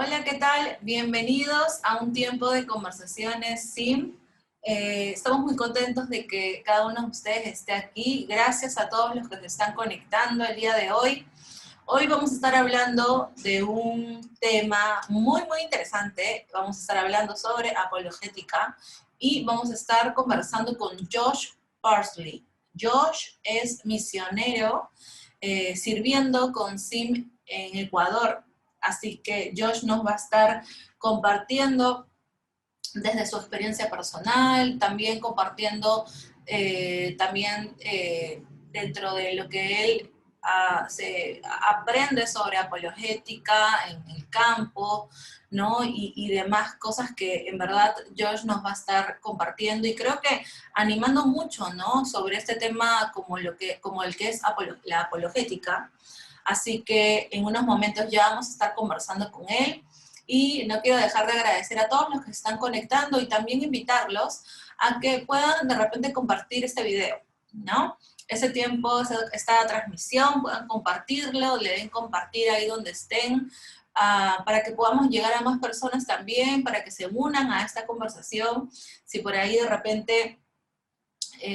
Hola, ¿qué tal? Bienvenidos a un tiempo de conversaciones SIM. Estamos muy contentos de que cada uno de ustedes esté aquí. Gracias a todos los que se están conectando el día de hoy. Hoy vamos a estar hablando de un tema muy interesante. Vamos a estar hablando sobre apologética y vamos a estar conversando con Josh Parsley. Josh es misionero sirviendo con SIM en Ecuador. Así que Josh nos va a estar compartiendo desde su experiencia personal, también compartiendo dentro de lo que él se aprende sobre apologética en el campo, ¿no? Y demás cosas que en verdad Josh nos va a estar compartiendo y creo que animando mucho, ¿no? Sobre este tema como el que es la apologética. Así que en unos momentos ya vamos a estar conversando con él. Y no quiero dejar de agradecer a todos los que se están conectando y también invitarlos a que puedan de repente compartir este video, ¿no? Ese tiempo, esta transmisión, puedan compartirlo, le den compartir ahí donde estén, para que podamos llegar a más personas también, para que se unan a esta conversación. Si por ahí de repente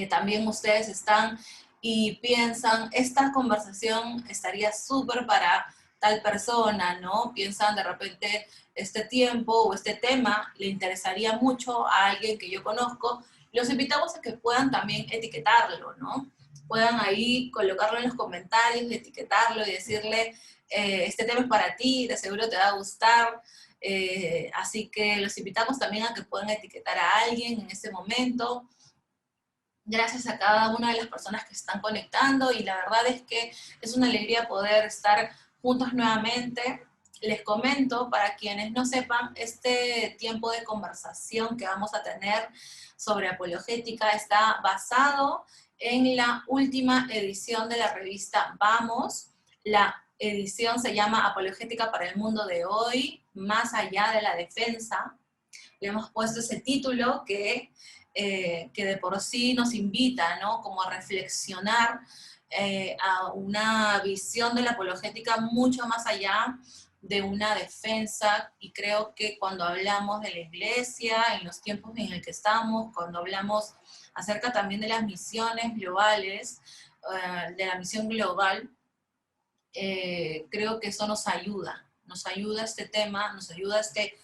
también ustedes están y piensan, esta conversación estaría súper para tal persona, ¿no? Piensan de repente este tiempo o este tema le interesaría mucho a alguien que yo conozco, los invitamos a que puedan también etiquetarlo, ¿no? Puedan ahí colocarlo en los comentarios, etiquetarlo y decirle, este tema es para ti, de seguro te va a gustar. Así que los invitamos también a que puedan etiquetar a alguien en ese momento. Gracias a cada una de las personas que están conectando y la verdad es que es una alegría poder estar juntos nuevamente. Les comento, para quienes no sepan, este tiempo de conversación que vamos a tener sobre apologética está basado en la última edición de la revista Vamos. La edición se llama Apologética para el mundo de hoy, más allá de la defensa. Le hemos puesto ese título que de por sí nos invita, ¿no? Como a reflexionar a una visión de la apologética mucho más allá de una defensa, y creo que cuando hablamos de la iglesia, en los tiempos en el que estamos, cuando hablamos acerca también de las misiones globales, de la misión global, creo que eso nos ayuda este tema, nos ayuda este,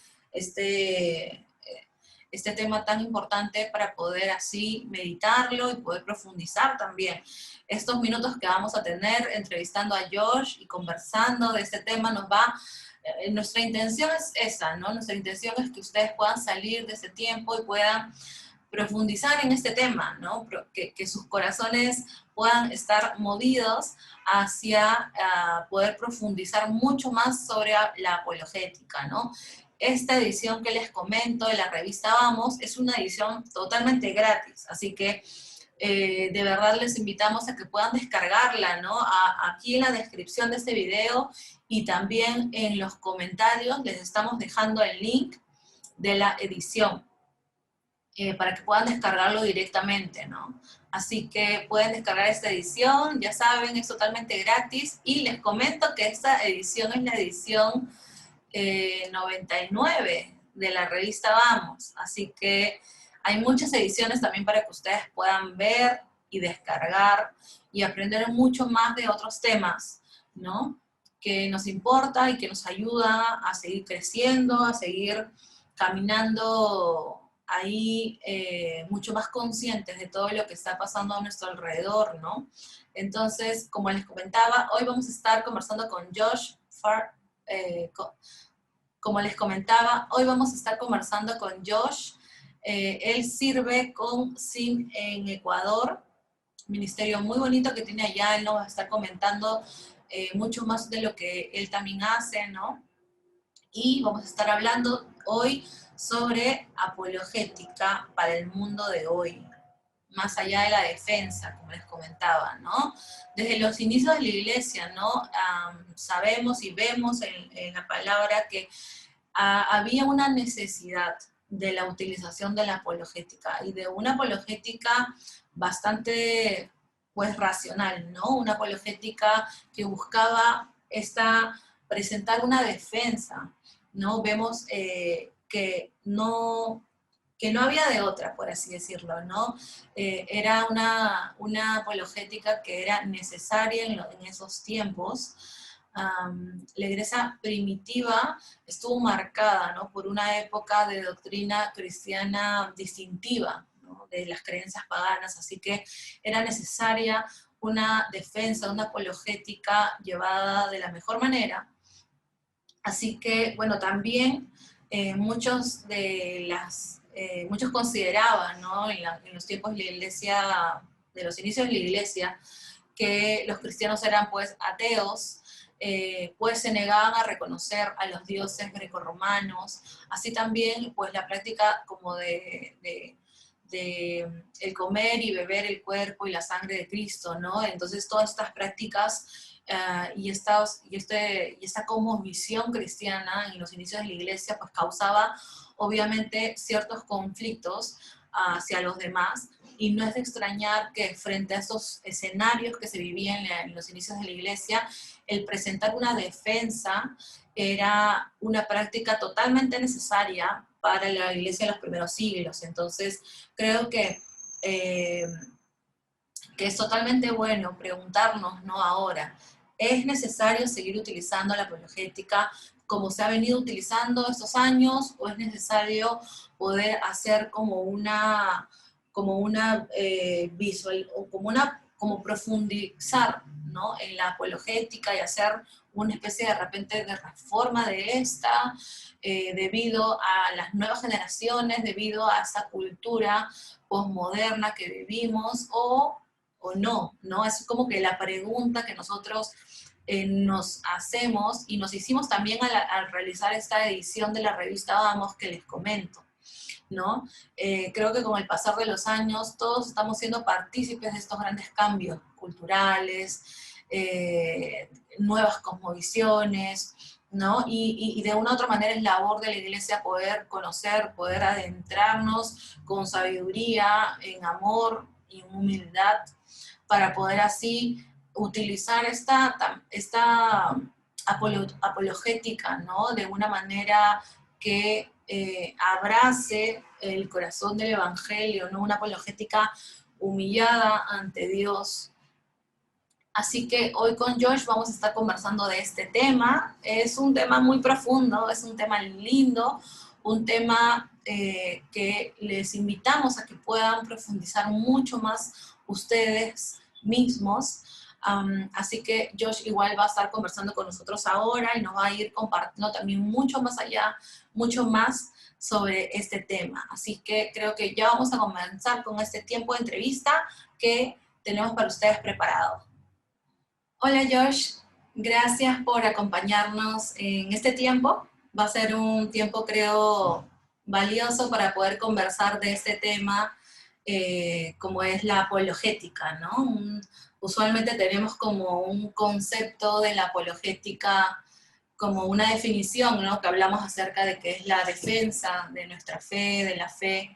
este tema tan importante para poder así meditarlo y poder profundizar también. Estos minutos que vamos a tener entrevistando a Josh y conversando de este tema nuestra intención es esa, ¿no? Nuestra intención es que ustedes puedan salir de ese tiempo y puedan profundizar en este tema, ¿no? Que sus corazones puedan estar movidos hacia poder profundizar mucho más sobre la apologética, ¿no? Esta edición que les comento de la revista Vamos es una edición totalmente gratis, así que de verdad les invitamos a que puedan descargarla, ¿no? Aquí en la descripción de este video y también en los comentarios les estamos dejando el link de la edición para que puedan descargarlo directamente, ¿no? Así que pueden descargar esta edición, ya saben, es totalmente gratis y les comento que esta edición es la edición 99 de la revista Vamos, así que hay muchas ediciones también para que ustedes puedan ver y descargar y aprender mucho más de otros temas, ¿no? Que nos importa y que nos ayuda a seguir creciendo, a seguir caminando ahí mucho más conscientes de todo lo que está pasando a nuestro alrededor, ¿no? Entonces, como les comentaba, hoy vamos a estar conversando con Josh como les comentaba, hoy vamos a estar conversando con Josh. Él sirve con SIM en Ecuador, ministerio muy bonito que tiene allá. Él nos va a estar comentando mucho más de lo que él también hace, ¿no? Y vamos a estar hablando hoy sobre apologética para el mundo de hoy, más allá de la defensa, como les comentaba, ¿no? Desde los inicios de la iglesia, ¿no? Sabemos y vemos en la palabra que había una necesidad de la utilización de la apologética y de una apologética bastante, pues, racional, ¿no? Una apologética que buscaba presentar una defensa ¿no? Vemos que no había de otra, por así decirlo, ¿no? Era una apologética que era necesaria en esos tiempos. La iglesia primitiva estuvo marcada, ¿no?, por una época de doctrina cristiana distintiva, ¿no?, de las creencias paganas, así que era necesaria una defensa, una apologética llevada de la mejor manera. Así que, bueno, también muchos consideraban, ¿no?, en los tiempos de la iglesia, de los inicios de la iglesia, que los cristianos eran pues ateos, pues se negaban a reconocer a los dioses grecorromanos, así también pues la práctica como de el comer y beber el cuerpo y la sangre de Cristo, ¿no? Entonces todas estas prácticas y esta como visión cristiana en los inicios de la iglesia pues causaba obviamente ciertos conflictos hacia los demás, y no es de extrañar que frente a esos escenarios que se vivían en los inicios de la iglesia, el presentar una defensa era una práctica totalmente necesaria para la iglesia de los primeros siglos. Entonces, creo que es totalmente bueno preguntarnos, ¿no?, ahora, ¿es necesario seguir utilizando la apologética como se ha venido utilizando estos años, o es necesario poder hacer como una visual, o como profundizar, ¿no?, en la apologética y hacer una especie de repente de reforma de esta, debido a las nuevas generaciones, debido a esa cultura posmoderna que vivimos, o no, ¿no? Es como que la pregunta que nosotros nos hacemos y nos hicimos también al realizar esta edición de la revista Vamos, que les comento, ¿no? Creo que con el pasar de los años todos estamos siendo partícipes de estos grandes cambios culturales, nuevas cosmovisiones, ¿no? Y de una u otra manera es labor de la iglesia poder conocer, poder adentrarnos con sabiduría, en amor y en humildad, para poder así utilizar esta apologética, ¿no?, de una manera que abrace el corazón del evangelio, ¿no?, una apologética humillada ante Dios. Así que hoy con Josh vamos a estar conversando de este tema. Es un tema muy profundo, es un tema lindo, un tema que les invitamos a que puedan profundizar mucho más ustedes mismos. Así que Josh igual va a estar conversando con nosotros ahora y nos va a ir compartiendo también mucho más allá, mucho más sobre este tema. Así que creo que ya vamos a comenzar con este tiempo de entrevista que tenemos para ustedes preparado. Hola Josh, gracias por acompañarnos en este tiempo. Va a ser un tiempo, creo, valioso para poder conversar de este tema, como es la apologética, ¿no? Usualmente tenemos como un concepto de la apologética, como una definición, ¿no?, que hablamos acerca de qué es la defensa de nuestra fe, de la fe,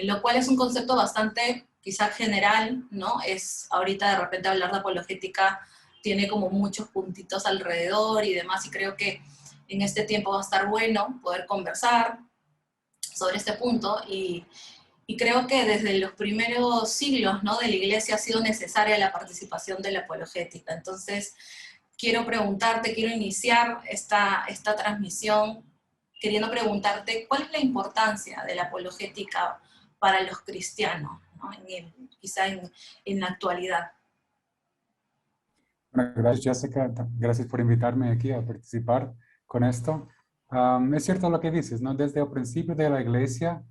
lo cual es un concepto bastante quizás general, ¿no? Es ahorita de repente hablar de apologética tiene como muchos puntitos alrededor y demás, y creo que en este tiempo va a estar bueno poder conversar sobre este punto, y creo que desde los primeros siglos, ¿no?, de la iglesia ha sido necesaria la participación de la apologética. Entonces, quiero iniciar esta transmisión queriendo preguntarte cuál es la importancia de la apologética para los cristianos, ¿no?, quizá en la actualidad. Bueno, gracias Jessica, gracias por invitarme aquí a participar con esto. Es cierto lo que dices, ¿no? Desde el principio de la iglesia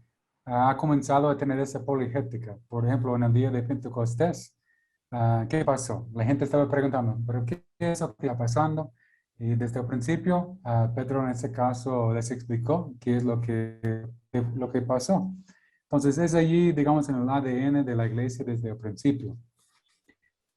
ha comenzado a tener esa apologética. Por ejemplo, en el día de Pentecostés, ¿qué pasó? La gente estaba preguntando, ¿pero qué es lo que está pasando? Y desde el principio, Pedro en ese caso les explicó qué es lo que pasó. Entonces es allí, digamos, en el ADN de la iglesia desde el principio.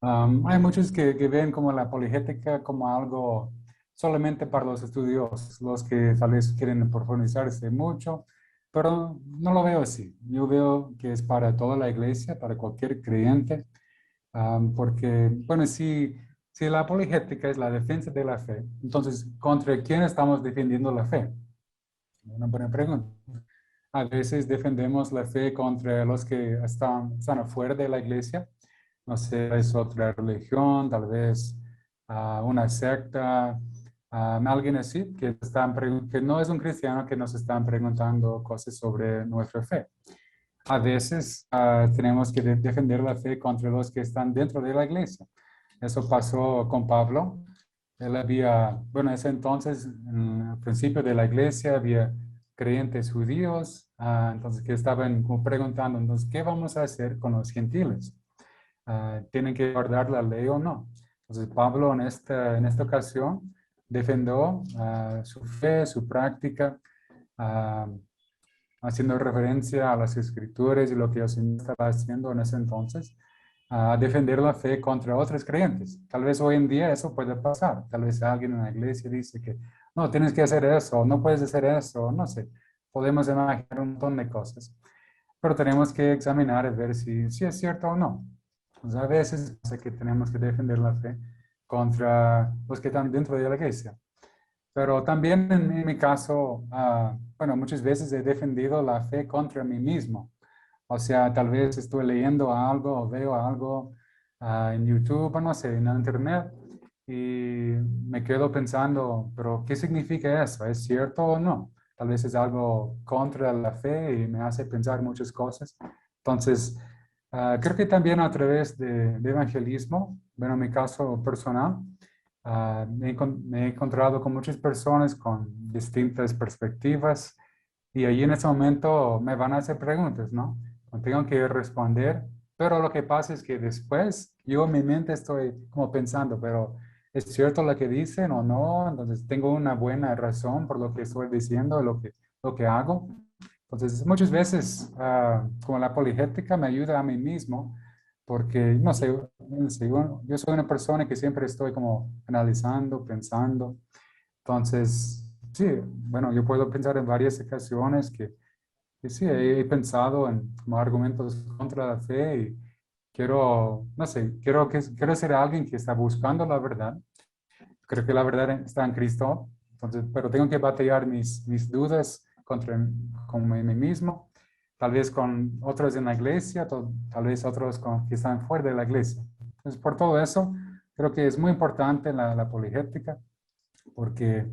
Hay muchos que ven como la apologética como algo solamente para los estudiosos, los que tal vez quieren profundizarse mucho, pero no lo veo así. Yo veo que es para toda la iglesia, para cualquier creyente, porque, bueno, sí, Si la apologética es la defensa de la fe, entonces, ¿contra quién estamos defendiendo la fe? Una buena pregunta. A veces defendemos la fe contra los que están afuera de la iglesia. No sé, es otra religión, tal vez una secta, alguien así, que no es un cristiano, que nos están preguntando cosas sobre nuestra fe. A veces tenemos que defender la fe contra los que están dentro de la iglesia. Eso pasó con Pablo. Él había, bueno, en ese entonces, en el principio de la iglesia, había creyentes judíos, entonces que estaban como preguntando, entonces, ¿qué vamos a hacer con los gentiles? ¿Tienen que guardar la ley o no? Entonces, Pablo en esta ocasión defendió su fe, su práctica, ah, haciendo referencia a las escrituras y lo que el Señor estaba haciendo en ese entonces, a defender la fe contra otros creyentes. Tal vez hoy en día eso puede pasar. Tal vez alguien en la iglesia dice que no, tienes que hacer eso, no puedes hacer eso, no sé. Podemos imaginar un montón de cosas, pero tenemos que examinar y ver si es cierto o no. Entonces, a veces sé que tenemos que defender la fe contra los que están dentro de la iglesia. Pero también en mi caso, bueno, muchas veces he defendido la fe contra mí mismo. O sea, tal vez estoy leyendo algo o veo algo en YouTube o no sé, en Internet y me quedo pensando, pero ¿qué significa eso? ¿Es cierto o no? Tal vez es algo contra la fe y me hace pensar muchas cosas. Entonces, creo que también a través de evangelismo, bueno, en mi caso personal, me he encontrado con muchas personas con distintas perspectivas y ahí en ese momento me van a hacer preguntas, ¿no? Tengo que responder, pero lo que pasa es que después yo en mi mente estoy como pensando, pero ¿es cierto lo que dicen o no? Entonces tengo una buena razón por lo que estoy diciendo, lo que hago. Entonces muchas veces como la apologética me ayuda a mí mismo porque, no sé, yo soy una persona que siempre estoy como analizando, pensando. Entonces, sí, bueno, yo puedo pensar en varias ocasiones que sí, he pensado en como argumentos contra la fe y quiero, no sé, quiero ser alguien que está buscando la verdad. Creo que la verdad está en Cristo, entonces, pero tengo que batallar mis dudas con mí mismo, tal vez con otros en la iglesia, tal vez otros que están fuera de la iglesia. Entonces, por todo eso, creo que es muy importante la apologética, porque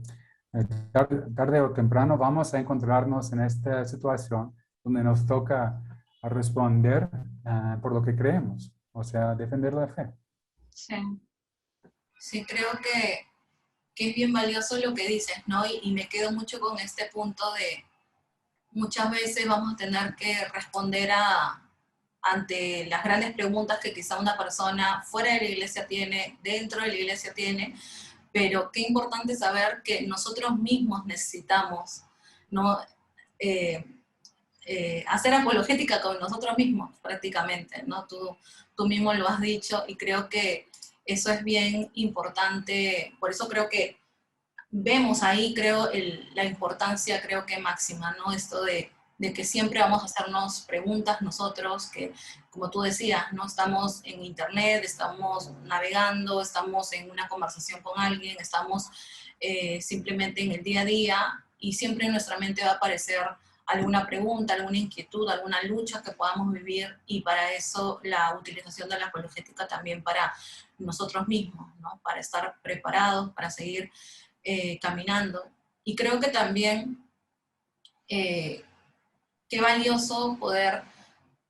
tarde o temprano vamos a encontrarnos en esta situación donde nos toca responder por lo que creemos, o sea, defender la fe. Sí, sí creo que es bien valioso lo que dices, ¿no? Y me quedo mucho con este punto de muchas veces vamos a tener que responder ante las grandes preguntas que quizá una persona fuera de la iglesia tiene, dentro de la iglesia tiene, pero qué importante saber que nosotros mismos necesitamos, ¿no? Eh, hacer apologética con nosotros mismos prácticamente, ¿no? Tú mismo lo has dicho y creo que eso es bien importante, por eso creo que vemos ahí, creo, la importancia, creo que máxima, ¿no? Esto de que siempre vamos a hacernos preguntas nosotros, que como tú decías, ¿no? Estamos en internet, estamos navegando, estamos en una conversación con alguien, estamos simplemente en el día a día y siempre en nuestra mente va a aparecer alguna pregunta, alguna inquietud, alguna lucha que podamos vivir y para eso la utilización de la apologética también para nosotros mismos, ¿no? Para estar preparados, para seguir caminando. Y creo que también eh, qué valioso poder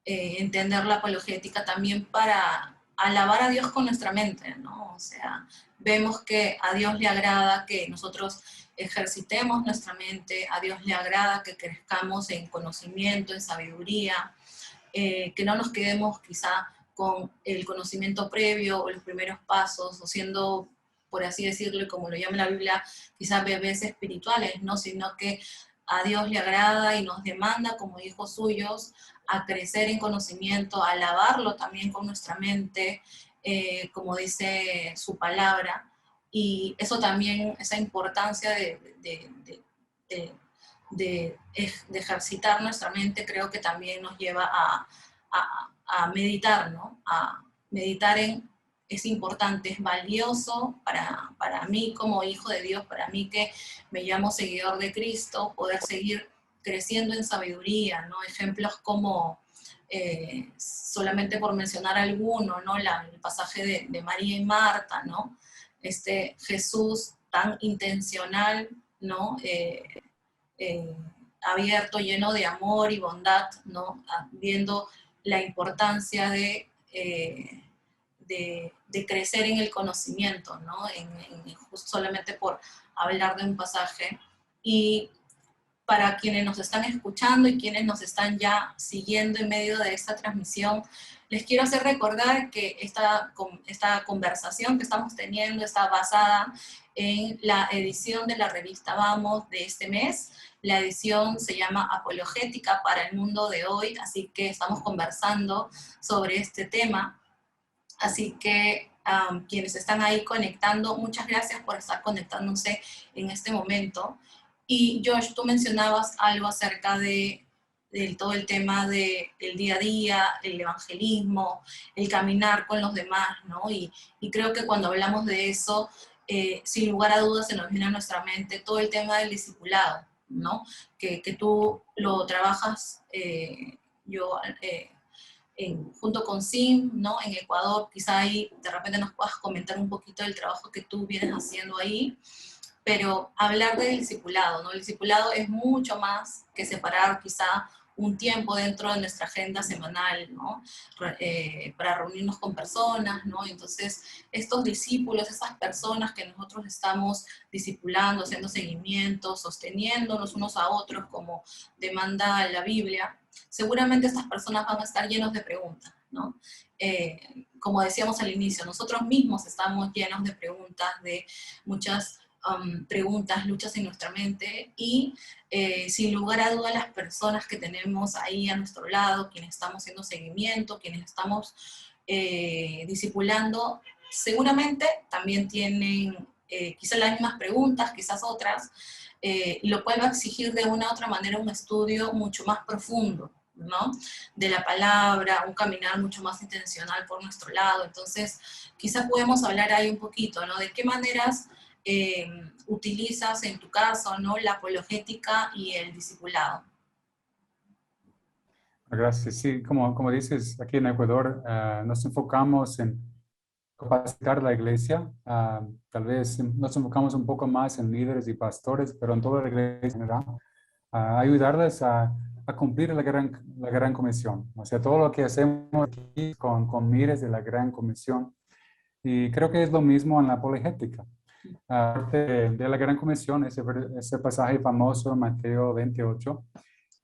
entender la apologética también para alabar a Dios con nuestra mente, ¿no? O sea, vemos que a Dios le agrada que nosotros ejercitemos nuestra mente, a Dios le agrada que crezcamos en conocimiento, en sabiduría, que no nos quedemos quizá con el conocimiento previo o los primeros pasos, o siendo, por así decirlo, como lo llama la Biblia, quizás bebés espirituales, ¿no? Sino que a Dios le agrada y nos demanda como hijos suyos a crecer en conocimiento, a alabarlo también con nuestra mente, como dice su palabra. Y eso también, esa importancia de, de ejercitar nuestra mente, creo que también nos lleva a meditar, ¿no? A meditar es importante, es valioso para mí como hijo de Dios, para mí que me llamo seguidor de Cristo, poder seguir creciendo en sabiduría, ¿no? Ejemplos como, solamente por mencionar alguno, ¿no? El pasaje de María y Marta, ¿no? Este Jesús tan intencional, ¿no? Eh, Abierto, lleno de amor y bondad, ¿no? Viendo la importancia de crecer en el conocimiento, ¿no? Solamente por hablar de un pasaje. Y para quienes nos están escuchando y quienes nos están ya siguiendo en medio de esta transmisión, les quiero hacer recordar que esta conversación que estamos teniendo está basada en la edición de la revista Vamos de este mes. La edición se llama Apologética para el mundo de hoy, así que estamos conversando sobre este tema. Así que quienes están ahí conectando, muchas gracias por estar conectándose en este momento. Y Josh, tú mencionabas algo acerca de todo el tema del día a día, el evangelismo, el caminar con los demás, ¿no? Y creo que cuando hablamos de eso, sin lugar a dudas se nos viene a nuestra mente todo el tema del discipulado, ¿no? Que tú lo trabajas, yo... junto con Sim, ¿no? En Ecuador, quizá ahí de repente nos puedas comentar un poquito del trabajo que tú vienes haciendo ahí, pero hablar del discipulado, ¿no? El discipulado es mucho más que separar quizá un tiempo dentro de nuestra agenda semanal, ¿no? Para reunirnos con personas, ¿no? Entonces, estos discípulos, esas personas que nosotros estamos discipulando, haciendo seguimiento, sosteniéndonos unos a otros como demanda la Biblia, seguramente estas personas van a estar llenos de preguntas, ¿no? Como decíamos al inicio, nosotros mismos estamos llenos de preguntas, de muchas preguntas, luchas en nuestra mente y sin lugar a dudas las personas que tenemos ahí a nuestro lado, quienes estamos haciendo seguimiento, quienes estamos discipulando, seguramente también tienen quizás las mismas preguntas, quizás otras, lo cual va a exigir de una u otra manera un estudio mucho más profundo, ¿no? De la palabra, un caminar mucho más intencional por nuestro lado. Entonces, quizás podemos hablar ahí un poquito, ¿no? De qué maneras utilizas en tu caso, ¿no? La apologética y el discipulado. Gracias. Sí, como dices, aquí en Ecuador nos enfocamos en capacitar la iglesia. Tal vez nos enfocamos un poco más en líderes y pastores, pero en toda la iglesia en general, ayudarles a cumplir la gran comisión. O sea, todo lo que hacemos aquí con mires de la gran comisión. Y creo que es lo mismo en la apologética. Aparte de la gran comisión, ese pasaje famoso, Mateo 28,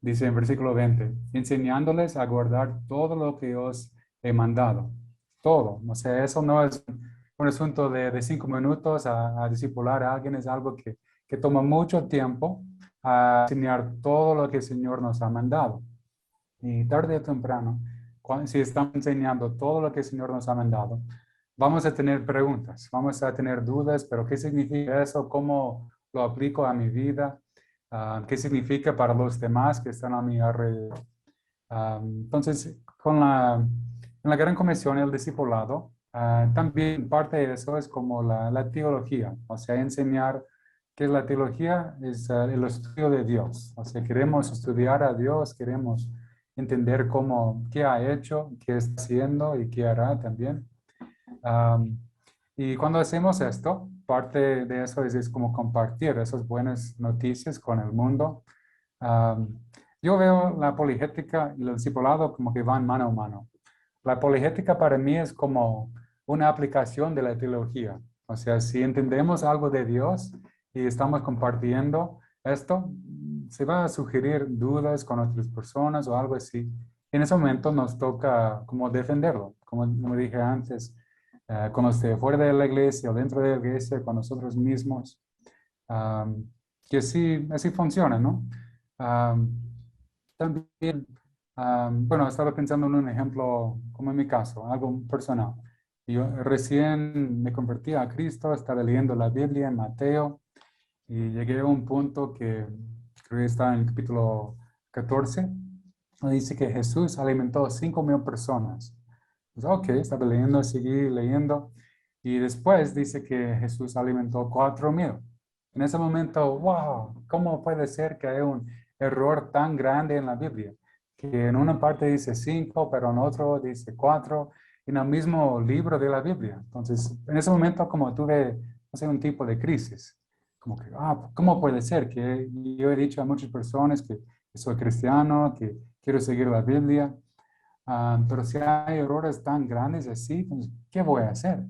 dice en versículo 20, enseñándoles a guardar todo lo que os he mandado. Todo. O sea, eso no es un asunto de 5 minutos a discipular a alguien, es algo que toma mucho tiempo a enseñar todo lo que el Señor nos ha mandado. Y tarde o temprano, si estamos enseñando todo lo que el Señor nos ha mandado, vamos a tener preguntas, vamos a tener dudas, pero ¿qué significa eso? ¿Cómo lo aplico a mi vida? ¿Qué significa para los demás que están a mi alrededor? Entonces, en la Gran Comisión, el discipulado, también parte de eso es como la teología, o sea, enseñar que la teología es el estudio de Dios, o sea, queremos estudiar a Dios, queremos entender qué ha hecho, qué está haciendo y qué hará también. Y cuando hacemos esto, parte de eso es como compartir esas buenas noticias con el mundo. Yo veo la apologética y el discipulado como que van mano a mano. La apologética para mí es como una aplicación de la teología. O sea, si entendemos algo de Dios y estamos compartiendo esto, se va a sugerir dudas con otras personas o algo así. En ese momento nos toca como defenderlo, como dije antes, con los de fuera de la iglesia o dentro de la iglesia, con nosotros mismos, que así funciona, ¿no? También, bueno, estaba pensando en un ejemplo, como en mi caso, algo personal. Yo recién me convertí a Cristo, estaba leyendo la Biblia en Mateo y llegué a un punto que creo que está en el capítulo 14, donde dice que Jesús alimentó 5,000 personas. Pues, ok, estaba leyendo, seguí leyendo. Y después dice que Jesús alimentó 4,000. En ese momento, wow, ¿cómo puede ser que haya un error tan grande en la Biblia? Que en una parte dice 5, pero en otro dice 4, en el mismo libro de la Biblia. Entonces, en ese momento como tuve, no sé, un tipo de crisis. Como que, ¿cómo puede ser que yo he dicho a muchas personas que soy cristiano, que quiero seguir la Biblia? Pero si hay errores tan grandes así, pues, ¿qué voy a hacer?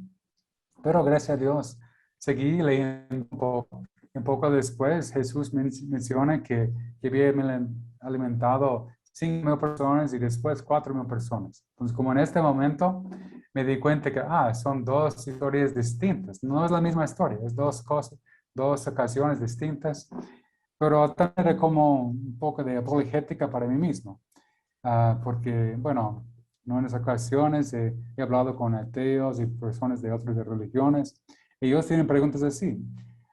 Pero gracias a Dios, seguí leyendo un poco. Un poco después, Jesús menciona que había alimentado 5,000 personas y después 4,000 personas. Entonces, como en este momento me di cuenta que, son dos historias distintas. No es la misma historia, es dos cosas, dos ocasiones distintas, pero también era como un poco de apologética para mí mismo. Porque, bueno, en unas ocasiones he hablado con ateos y personas de otras religiones, y ellos tienen preguntas así.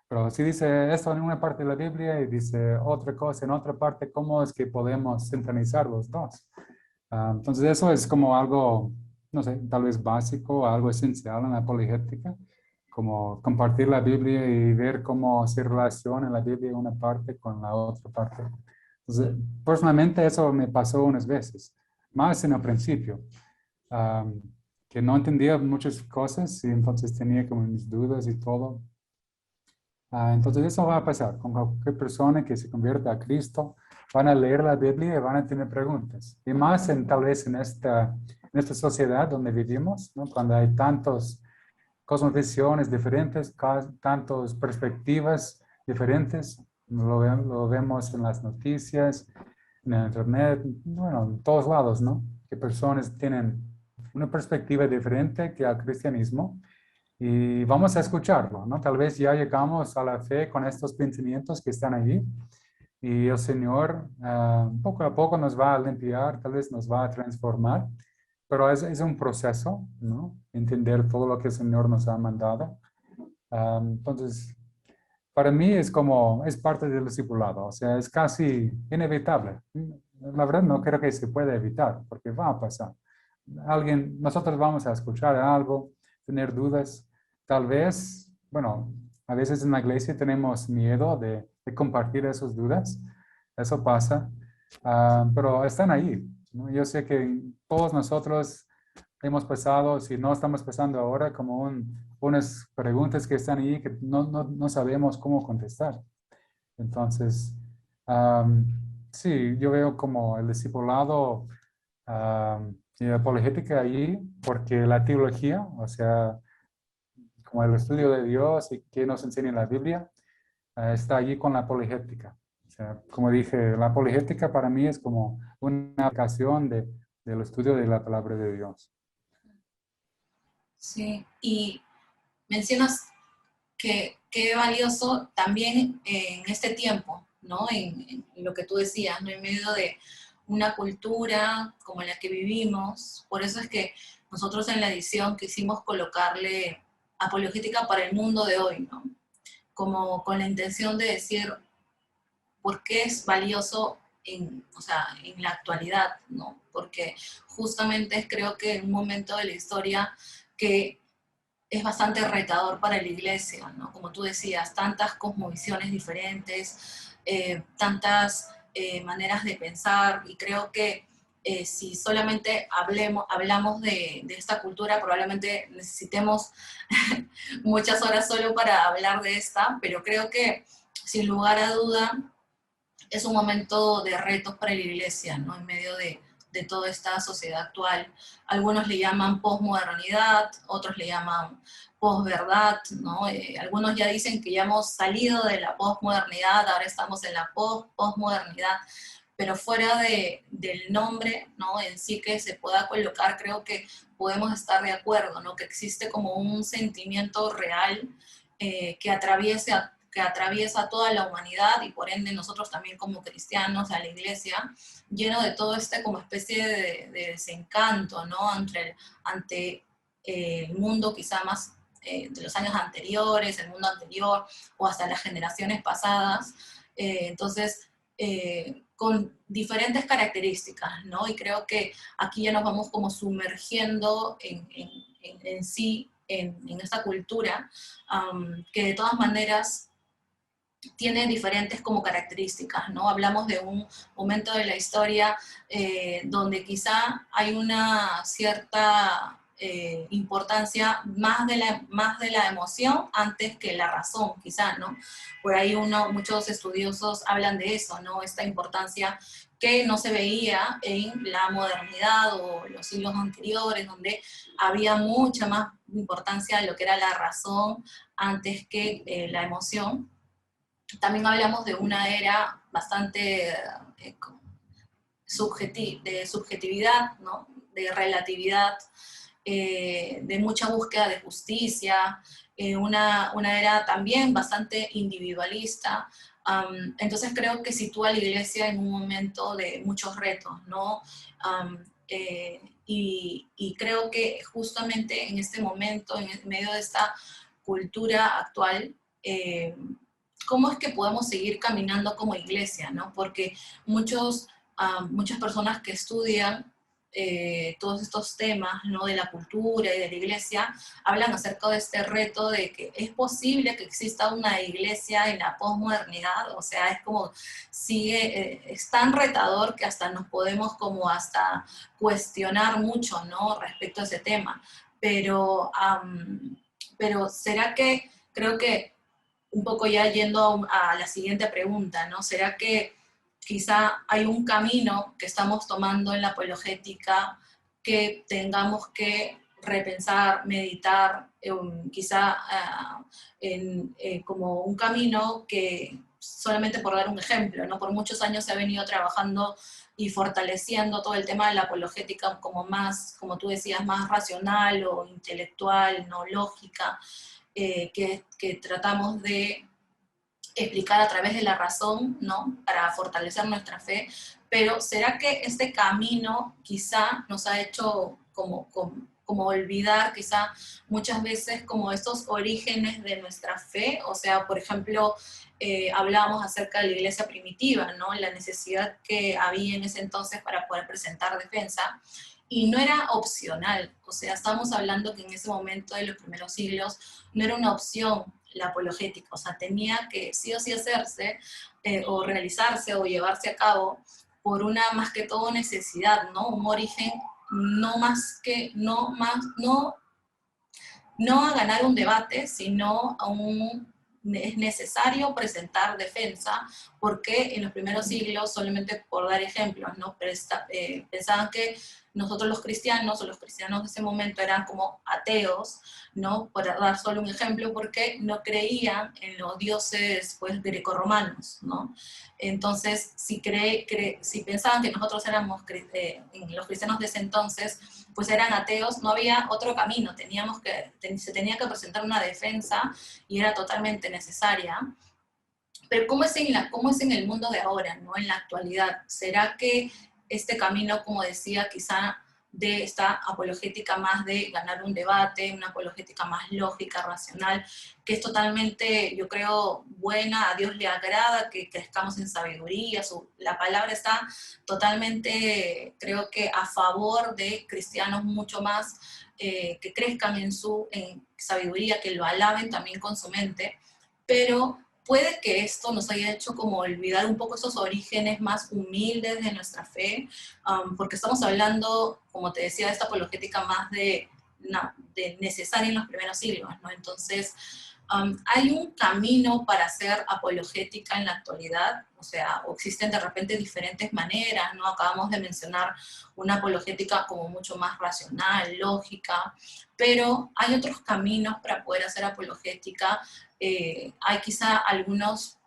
Pero si dice esto en una parte de la Biblia y dice otra cosa en otra parte, ¿cómo es que podemos sintonizar los dos? Entonces eso es como algo, no sé, tal vez básico, algo esencial en la apologética, como compartir la Biblia y ver cómo se relaciona la Biblia una parte con la otra parte. Entonces, personalmente eso me pasó unas veces, más en el principio, am, que no entendía muchas cosas y entonces tenía como mis dudas y todo. Entonces eso va a pasar con cualquier persona que se convierta a Cristo. Van a leer la Biblia y van a tener preguntas. Y más tal vez en esta sociedad donde vivimos, ¿no? Cuando hay tantos cosmovisiones diferentes, tantas perspectivas diferentes. Lo vemos en las noticias, en el internet, bueno, en todos lados, ¿no? Que personas tienen una perspectiva diferente que al cristianismo y vamos a escucharlo, ¿no? Tal vez ya llegamos a la fe con estos pensamientos que están allí y el Señor poco a poco nos va a limpiar, tal vez nos va a transformar, pero es un proceso, ¿no? Entender todo lo que el Señor nos ha mandado. Entonces, para mí es parte del discipulado, o sea, es casi inevitable. La verdad no creo que se pueda evitar, porque va a pasar. Nosotros vamos a escuchar algo, tener dudas, tal vez, bueno, a veces en la iglesia tenemos miedo de compartir esas dudas, eso pasa, pero están ahí, ¿no? Yo sé que todos nosotros hemos pasado, si no estamos pasando ahora, como unas preguntas que están ahí que no sabemos cómo contestar. Entonces, am, sí, yo veo como el discipulado y la apologética ahí, porque la teología, o sea, como el estudio de Dios y qué nos enseña la Biblia, está allí con la apologética. O sea, como dije, la apologética para mí es como una aplicación del estudio de la palabra de Dios. Sí, y mencionas que qué valioso también en este tiempo, ¿no? En lo que tú decías, ¿no? En medio de una cultura como la que vivimos. Por eso es que nosotros en la edición quisimos colocarle apologética para el mundo de hoy, ¿no? Como con la intención de decir por qué es valioso o sea, en la actualidad, ¿no? Porque justamente creo que en un momento de la historia que es bastante retador para la iglesia, ¿no? Como tú decías, tantas cosmovisiones diferentes, tantas maneras de pensar, y creo que si solamente hablamos de esta cultura, probablemente necesitemos muchas horas solo para hablar de esta, pero creo que sin lugar a duda es un momento de retos para la iglesia, ¿no? En medio de toda esta sociedad actual. Algunos le llaman posmodernidad, otros le llaman posverdad, ¿no? Algunos ya dicen que ya hemos salido de la posmodernidad, ahora estamos en la posmodernidad, pero fuera del nombre, ¿no? En sí que se pueda colocar, creo que podemos estar de acuerdo, ¿no? Que existe como un sentimiento real que atraviesa toda la humanidad y por ende nosotros también como cristianos, a la iglesia, lleno de todo este como especie de desencanto, ¿no? Ante el mundo quizá más de los años anteriores, el mundo anterior o hasta las generaciones pasadas. Entonces, con diferentes características, ¿no? Y creo que aquí ya nos vamos como sumergiendo en sí, en esta cultura, que de todas maneras tiene diferentes como características, ¿no? Hablamos de un momento de la historia donde quizá hay una cierta importancia más de la emoción antes que la razón, quizá, ¿no? Por ahí muchos estudiosos hablan de eso, ¿no? Esta importancia que no se veía en la modernidad o los siglos anteriores, donde había mucha más importancia de lo que era la razón antes que la emoción. También hablamos de una era bastante de subjetividad, ¿no? De relatividad, de mucha búsqueda de justicia, una era también bastante individualista. Entonces creo que sitúa a la iglesia en un momento de muchos retos, ¿no? Y creo que justamente en este momento, en medio de esta cultura actual, cómo es que podemos seguir caminando como iglesia, ¿no? Porque muchas personas que estudian todos estos temas, ¿no? De la cultura y de la iglesia, hablan acerca de este reto de que es posible que exista una iglesia en la posmodernidad, o sea, es como es tan retador que hasta nos podemos como hasta cuestionar mucho, ¿no? Respecto a ese tema. Pero ¿será que, creo que un poco ya yendo a la siguiente pregunta, ¿no? ¿Será que quizá hay un camino que estamos tomando en la apologética que tengamos que repensar, meditar, quizá como un camino que, solamente por dar un ejemplo, ¿no? Por muchos años se ha venido trabajando y fortaleciendo todo el tema de la apologética como más, como tú decías, más racional o intelectual, no lógica, que tratamos de explicar a través de la razón, ¿no? Para fortalecer nuestra fe, pero ¿será que este camino quizá nos ha hecho como olvidar quizá muchas veces como estos orígenes de nuestra fe? O sea, por ejemplo, hablábamos acerca de la iglesia primitiva, ¿no? La necesidad que había en ese entonces para poder presentar defensa, y no era opcional, o sea, estamos hablando que en ese momento de los primeros siglos no era una opción la apologética, o sea, tenía que sí o sí hacerse o realizarse o llevarse a cabo por una más que todo necesidad, ¿no? Un origen no más que, no a ganar un debate, sino es necesario presentar defensa, porque en los primeros siglos, solamente por dar ejemplos, ¿no? Pensaban que nosotros los cristianos, o los cristianos de ese momento, eran como ateos, ¿no? Por dar solo un ejemplo, porque no creían en los dioses, pues, grecorromanos, ¿no? Entonces, si pensaban que nosotros éramos los cristianos de ese entonces, pues eran ateos, no había otro camino, se tenía que presentar una defensa y era totalmente necesaria. Pero cómo es en el mundo de ahora, ¿no? En la actualidad? ¿Será que este camino, como decía, quizá de esta apologética más de ganar un debate, una apologética más lógica, racional, que es totalmente, yo creo, buena, a Dios le agrada que crezcamos en sabiduría, la palabra está totalmente, creo que a favor de cristianos mucho más que crezcan en sabiduría, que lo alaben también con su mente, pero puede que esto nos haya hecho como olvidar un poco esos orígenes más humildes de nuestra fe, porque estamos hablando, como te decía, de esta apologética más de necesaria en los primeros siglos, ¿no? Entonces, ¿hay un camino para hacer apologética en la actualidad? O sea, o existen de repente diferentes maneras, ¿no? Acabamos de mencionar una apologética como mucho más racional, lógica, pero hay otros caminos para poder hacer apologética. Hay quizá algunos,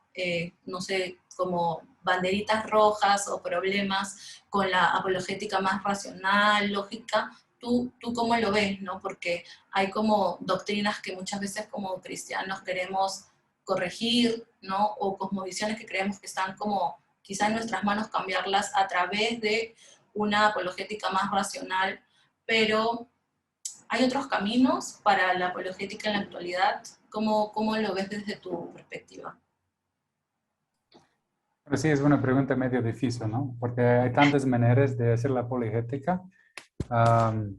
no sé, como banderitas rojas o problemas con la apologética más racional, lógica. ¿Tú cómo lo ves, no? Porque hay como doctrinas que muchas veces como cristianos queremos corregir, ¿no? O cosmovisiones que creemos que están como quizá en nuestras manos cambiarlas a través de una apologética más racional, pero ¿hay otros caminos para la apologética en la actualidad? ¿Cómo lo ves desde tu perspectiva? Pero sí, es una pregunta medio difícil, ¿no? Porque hay tantas maneras de hacer la apologética. am,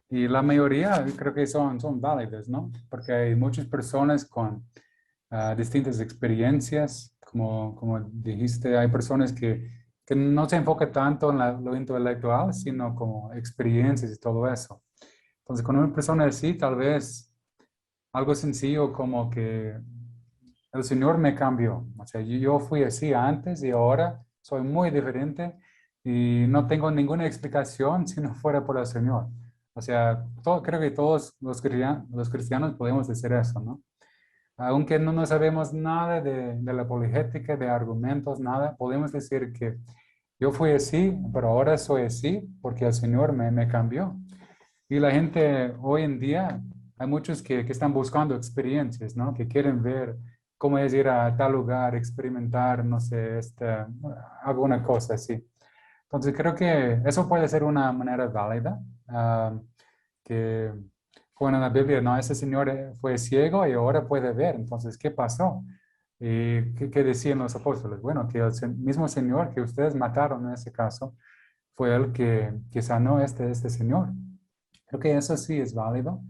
y la mayoría creo que son válidas, ¿no? Porque hay muchas personas con distintas experiencias, como dijiste, hay personas que no se enfocan tanto en lo intelectual, sino como experiencias y todo eso. Entonces, con una persona así, tal vez algo sencillo como que el Señor me cambió. O sea, yo fui así antes y ahora soy muy diferente y no tengo ninguna explicación si no fuera por el Señor. O sea, creo que todos los cristianos podemos decir eso, ¿no? Aunque no sabemos nada de la apologética, de argumentos, nada, podemos decir que yo fui así, pero ahora soy así porque el Señor me cambió. Y la gente hoy en día, hay muchos que están buscando experiencias, ¿no? Que quieren ver cómo es ir a tal lugar, experimentar, no sé, alguna cosa así. Entonces creo que eso puede ser una manera válida, que bueno, en la Biblia, no, ese señor fue ciego y ahora puede ver. Entonces, ¿qué pasó? ¿Y qué decían los apóstoles? Bueno, que el mismo Señor que ustedes mataron en ese caso fue el que sanó este señor. Creo que eso sí es válido.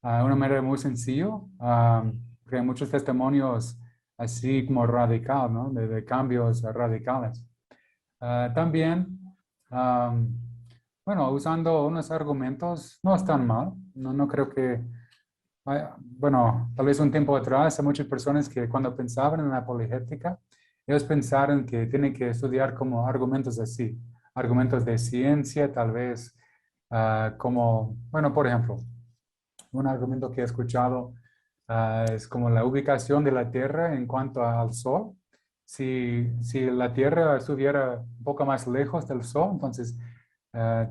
Una manera muy sencilla, porque hay muchos testimonios así como radical, ¿no? De cambios radicales. También, am, bueno, usando unos argumentos no es tan mal. No creo que, bueno, tal vez un tiempo atrás hay muchas personas que cuando pensaban en la apologética, ellos pensaron que tienen que estudiar como argumentos así, argumentos de ciencia, tal vez como, bueno, por ejemplo, un argumento que he escuchado es como la ubicación de la Tierra en cuanto al Sol. Si la Tierra estuviera un poco más lejos del Sol, entonces ah,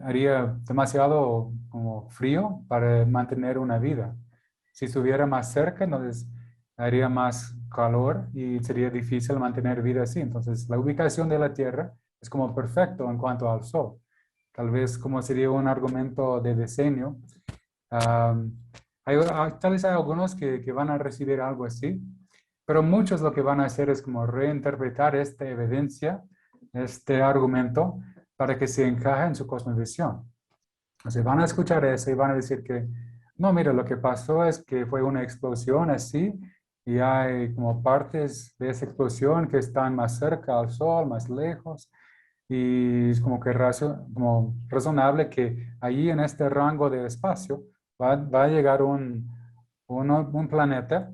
haría demasiado como frío para mantener una vida. Si estuviera más cerca, entonces haría más calor y sería difícil mantener vida así. Entonces, la ubicación de la Tierra es como perfecto en cuanto al Sol. Tal vez como sería un argumento de diseño. Am, Tal vez hay algunos que van a recibir algo así, pero muchos lo que van a hacer es como reinterpretar esta evidencia, este argumento, para que se encaje en su cosmovisión. O sea, van a escuchar eso y van a decir que, no, mira, lo que pasó es que fue una explosión así y hay como partes de esa explosión que están más cerca al Sol, más lejos. Y es como que como razonable que allí en este rango de espacio va a llegar un planeta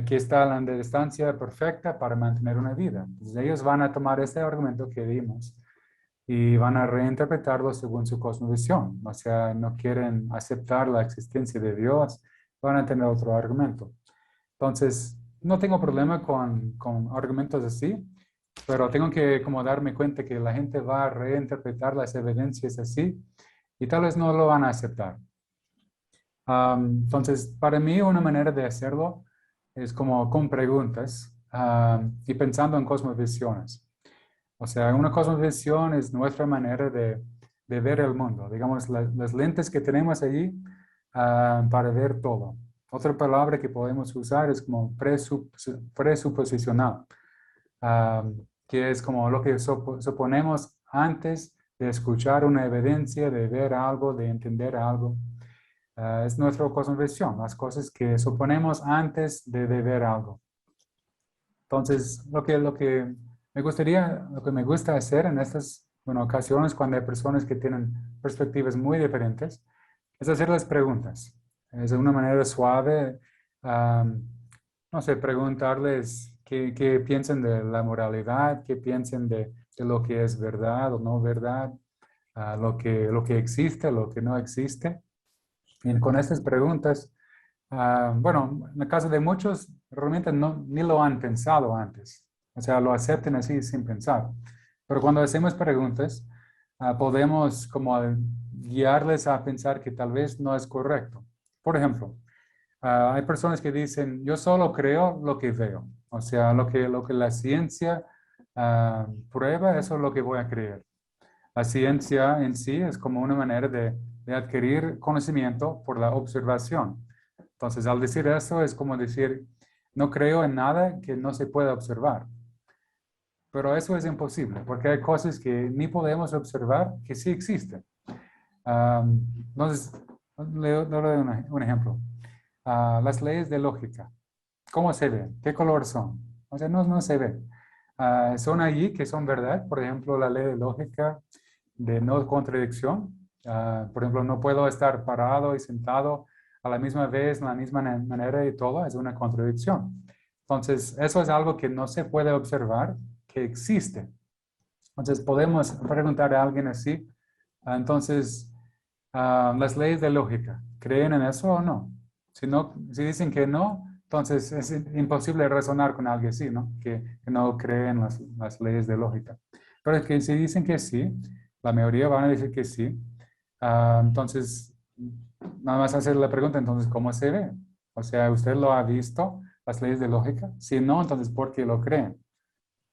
que está a la distancia perfecta para mantener una vida. Entonces ellos van a tomar este argumento que dimos y van a reinterpretarlo según su cosmovisión. O sea, no quieren aceptar la existencia de Dios, van a tener otro argumento. Entonces, no tengo problema con argumentos así, pero tengo que como darme cuenta que la gente va a reinterpretar las evidencias así y tal vez no lo van a aceptar. Entonces, para mí una manera de hacerlo es como con preguntas y pensando en cosmovisiones. O sea, una cosmovisión es nuestra manera de ver el mundo. Digamos, las lentes que tenemos allí para ver todo. Otra palabra que podemos usar es como presuposicional, que es como lo que suponemos antes de escuchar una evidencia, de ver algo, de entender algo. Es nuestra cosmovisión, las cosas que suponemos antes de ver algo. Entonces, lo que me gusta hacer en estas, bueno, ocasiones cuando hay personas que tienen perspectivas muy diferentes, es hacerles preguntas. Es de una manera suave, am, no sé, preguntarles qué piensan de la moralidad, qué piensan de lo que es verdad o no verdad, lo que existe, lo que no existe. Y con estas preguntas, bueno, en el caso de muchos, realmente ni lo han pensado antes. O sea, lo acepten así sin pensar. Pero cuando hacemos preguntas, podemos como guiarles a pensar que tal vez no es correcto. Por ejemplo, hay personas que dicen, yo solo creo lo que veo. O sea, lo que la ciencia prueba, eso es lo que voy a creer. La ciencia en sí es como una manera de adquirir conocimiento por la observación. Entonces, al decir eso es como decir, no creo en nada que no se pueda observar. pero eso es imposible, porque hay cosas que ni podemos observar que sí existen. Entonces, le doy un ejemplo. Las leyes de lógica. ¿Cómo se ven? ¿Qué color son? O sea, no se ven. Son allí que son verdad. Por ejemplo, la ley de lógica de no contradicción. Por ejemplo, no puedo estar parado y sentado a la misma vez, en la misma manera y todo. Es una contradicción. Entonces, eso es algo que no se puede observar, que existe. Entonces, podemos preguntar a alguien así. Entonces, las leyes de lógica, ¿creen en eso o no? Si dicen que no, entonces es imposible razonar con alguien así, ¿no? Que no cree en las leyes de lógica. Pero es que si dicen que sí, la mayoría van a decir que sí. Entonces, nada más hacer la pregunta, entonces, ¿cómo se ve? O sea, ¿usted lo ha visto, las leyes de lógica? Si no, entonces, ¿por qué lo creen?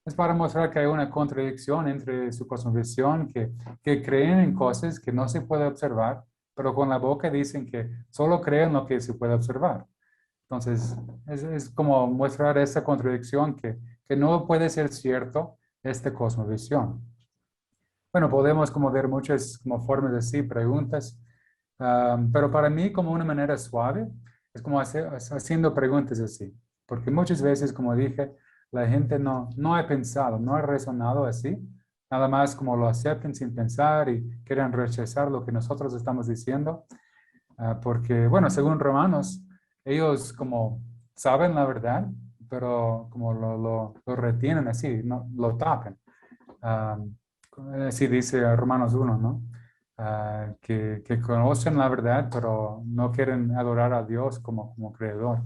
Es para mostrar que hay una contradicción entre su cosmovisión, que creen en cosas que no se puede observar, pero con la boca dicen que solo creen lo que se puede observar. Entonces, es como mostrar esa contradicción que no puede ser cierto esta cosmovisión. Bueno, podemos como ver muchas como formas así, preguntas, pero para mí como una manera suave es como haciendo preguntas así, porque muchas veces, como dije, la gente no ha pensado, no ha razonado así, nada más como lo aceptan sin pensar y quieren rechazar lo que nosotros estamos diciendo, porque, bueno, según Romanos, ellos como saben la verdad, pero como lo retienen así, no, lo tapan. Ah, Así dice Romanos 1, ¿no? Que conocen la verdad, pero no quieren adorar a Dios como creador.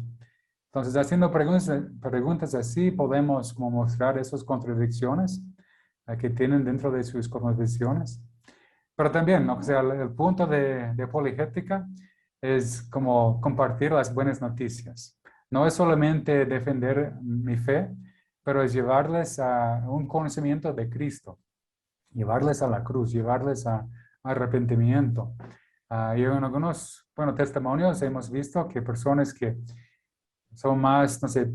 Entonces, haciendo preguntas así, podemos como mostrar esas contradicciones que tienen dentro de sus cosmovisiones. Pero también, ¿no? O sea, el punto de apologética es como compartir las buenas noticias. No es solamente defender mi fe, pero es llevarles a un conocimiento de Cristo, llevarles a la cruz, llevarles a arrepentimiento. Y en algunos, bueno, testimonios hemos visto que personas que son más, no sé,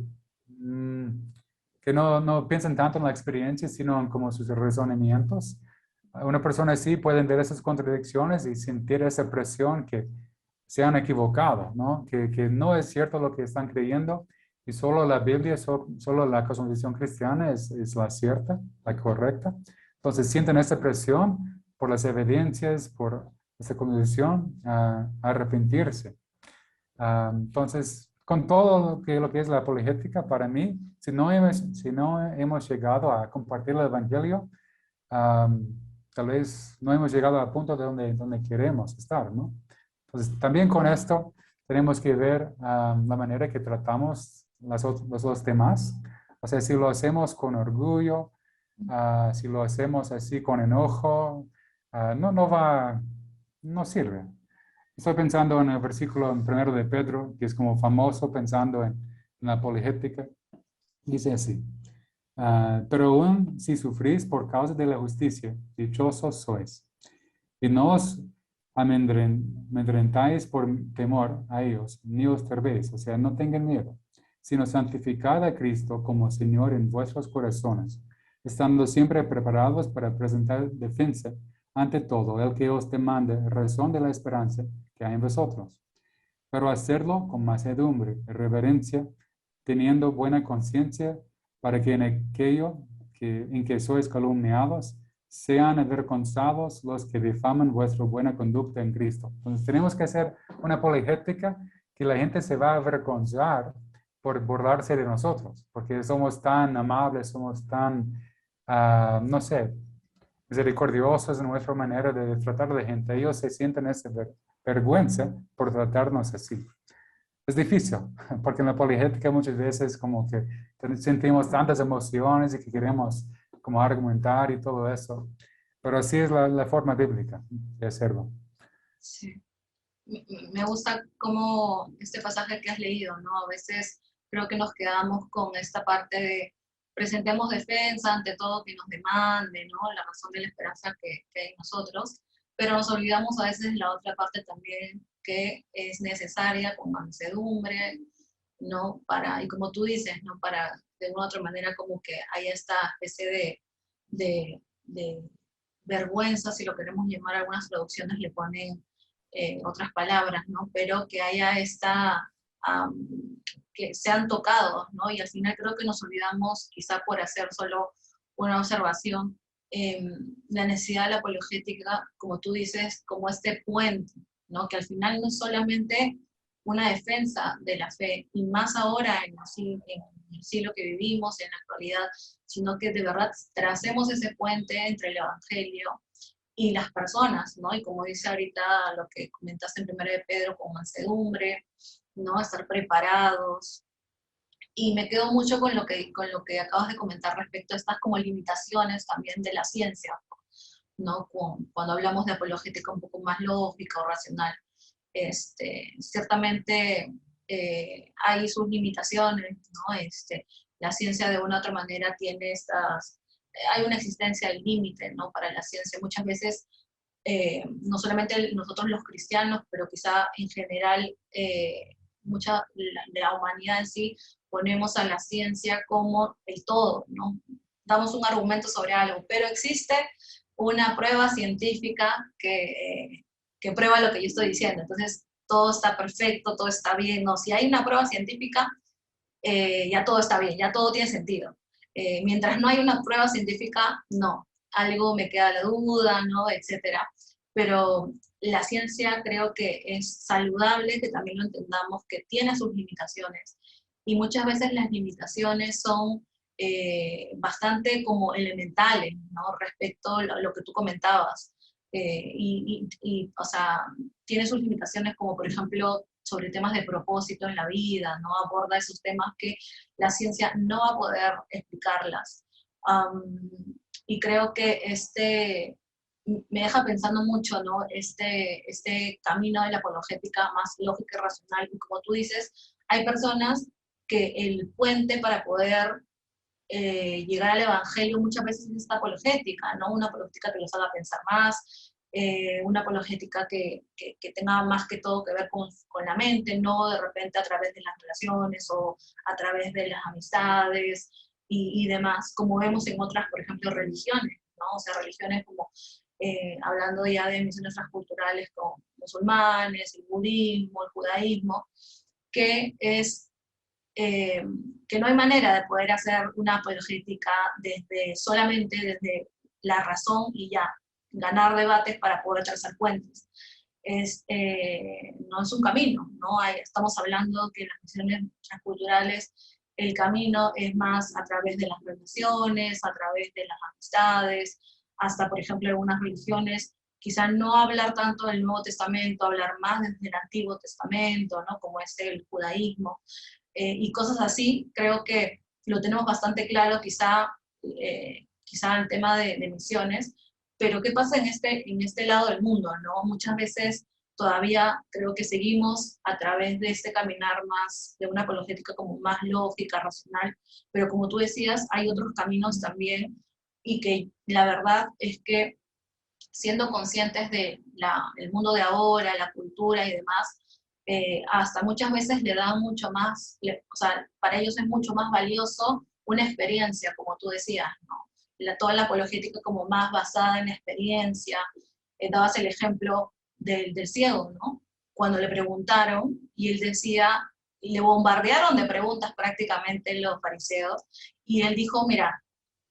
que no piensan tanto en la experiencia, sino en como sus razonamientos. Una persona así puede ver esas contradicciones y sentir esa presión que se han equivocado, ¿no? Que no es cierto lo que están creyendo y solo la Biblia, solo la cosmovisión cristiana es la cierta, la correcta. Entonces sienten esa presión por las evidencias, por esa cosmovisión, a arrepentirse. Entonces, con todo lo que es la apologética, para mí, si no hemos llegado a compartir el Evangelio, tal vez no hemos llegado al punto de donde queremos estar, ¿no? Entonces, también con esto tenemos que ver la manera que tratamos los demás. O sea, si lo hacemos con orgullo, si lo hacemos así con enojo, no sirve. Estoy pensando en el versículo en primero de Pedro, que es como famoso pensando en la apologética. Dice así, pero aún si sufrís por causa de la justicia, dichosos sois. Y no os amedrentáis por temor a ellos, ni os turbéis, o sea, no tengan miedo, sino santificad a Cristo como Señor en vuestros corazones, estando siempre preparados para presentar defensa ante todo el que os demande razón de la esperanza que hay en vosotros, pero hacerlo con mansedumbre y reverencia, teniendo buena conciencia, para que en aquello en que sois calumniados, sean avergonzados los que difaman vuestra buena conducta en Cristo. Entonces tenemos que hacer una apologética que la gente se va a avergonzar por burlarse de nosotros, porque somos tan amables, somos tan, no sé, misericordiosos en nuestra manera de tratar a la gente. Ellos se sienten esa vergüenza por tratarnos así. Es difícil, porque en la apologética muchas veces como que sentimos tantas emociones y que queremos como argumentar y todo eso. Pero así es la forma bíblica de hacerlo. Sí. Me gusta como este pasaje que has leído, ¿no? A veces creo que nos quedamos con esta parte de presentemos defensa ante todo que nos demande, ¿no? La razón de la esperanza que hay en nosotros, pero nos olvidamos a veces la otra parte también que es necesaria con mansedumbre, ¿no? Y como tú dices, ¿no? Para de una u otra manera como que hay esta especie de vergüenza, si lo queremos llamar, algunas traducciones le ponen otras palabras, ¿no? Pero que haya que sean tocados, ¿no? Y al final creo que nos olvidamos, quizá por hacer solo una observación, la necesidad de la apologética, como tú dices, como este puente, ¿no? Que al final no es solamente una defensa de la fe, y más ahora en el siglo que vivimos, en la actualidad, sino que de verdad tracemos ese puente entre el Evangelio y las personas, ¿no? Y como dice ahorita lo que comentaste en 1 de Pedro, con mansedumbre, ¿no? Estar preparados. Y me quedo mucho con lo que acabas de comentar respecto a estas como limitaciones también de la ciencia, ¿no? Cuando hablamos de apologética un poco más lógica o racional. Ciertamente hay sus limitaciones, ¿no? La ciencia de una u otra manera tiene hay una existencia del límite, ¿no? Para la ciencia. Muchas veces, no solamente nosotros los cristianos, pero quizá en general mucha de la humanidad en sí, ponemos a la ciencia como el todo, ¿no? Damos un argumento sobre algo, pero existe una prueba científica que prueba lo que yo estoy diciendo. Entonces, todo está perfecto, todo está bien. No, si hay una prueba científica, ya todo está bien, ya todo tiene sentido. Mientras no hay una prueba científica, no. Algo me queda la duda, ¿no? Etcétera. Pero la ciencia creo que es saludable, que también lo entendamos, que tiene sus limitaciones. Y muchas veces las limitaciones son bastante como elementales, ¿no? Respecto a lo que tú comentabas. O sea, tiene sus limitaciones como, por ejemplo, sobre temas de propósito en la vida, ¿no? Aborda esos temas que la ciencia no va a poder explicarlas. Y creo que me deja pensando mucho, ¿no? Este camino de la apologética más lógica y racional. Y como tú dices, hay personas que el puente para poder llegar al Evangelio muchas veces es esta apologética, ¿no? Una apologética que los haga pensar más, una apologética que tenga más que todo que ver con la mente, no de repente a través de las relaciones o a través de las amistades y demás, como vemos en otras, por ejemplo, religiones, ¿no? O sea, religiones como, hablando ya de misiones transculturales con musulmanes, el budismo, el judaísmo, que es que no hay manera de poder hacer una apologética solamente desde la razón y ya, ganar debates para poder trazar puentes. No es un camino, ¿no? Estamos hablando que en las misiones transculturales el camino es más a través de las relaciones, a través de las amistades, hasta, por ejemplo, algunas religiones, quizás no hablar tanto del Nuevo Testamento, hablar más desde el Antiguo Testamento, ¿no? Como es el judaísmo, y cosas así. Creo que lo tenemos bastante claro, quizá el tema de misiones, pero ¿qué pasa en este lado del mundo, ¿no? Muchas veces todavía creo que seguimos a través de este caminar más, de una apologética como más lógica, racional, pero como tú decías, hay otros caminos también, y que la verdad es que siendo conscientes del mundo de ahora, la cultura y demás, hasta muchas veces le da mucho más, o sea, para ellos es mucho más valioso una experiencia, como tú decías, ¿no? Toda la apologética como más basada en experiencia. Dabas el ejemplo del ciego, ¿no? Cuando le preguntaron y él decía, y le bombardearon de preguntas prácticamente los fariseos, y él dijo, mira,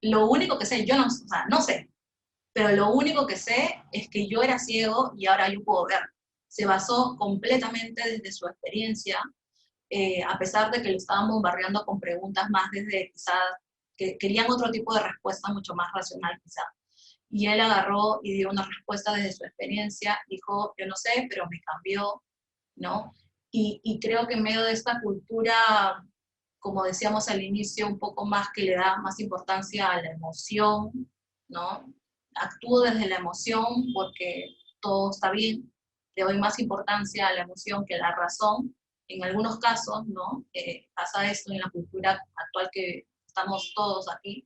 lo único que sé, yo no, o sea, no sé, pero lo único que sé es que yo era ciego y ahora yo puedo ver. Se basó completamente desde su experiencia, a pesar de que lo estaban bombardeando con preguntas más desde quizás que querían otro tipo de respuesta mucho más racional quizá. Y él agarró y dio una respuesta desde su experiencia, dijo, yo no sé, pero me cambió, ¿no? Y creo que en medio de esta cultura, como decíamos al inicio, un poco más que le da más importancia a la emoción, ¿no? Actúo desde la emoción porque todo está bien, le doy más importancia a la emoción que a la razón. En algunos casos, ¿no? Pasa esto en la cultura actual que estamos todos aquí.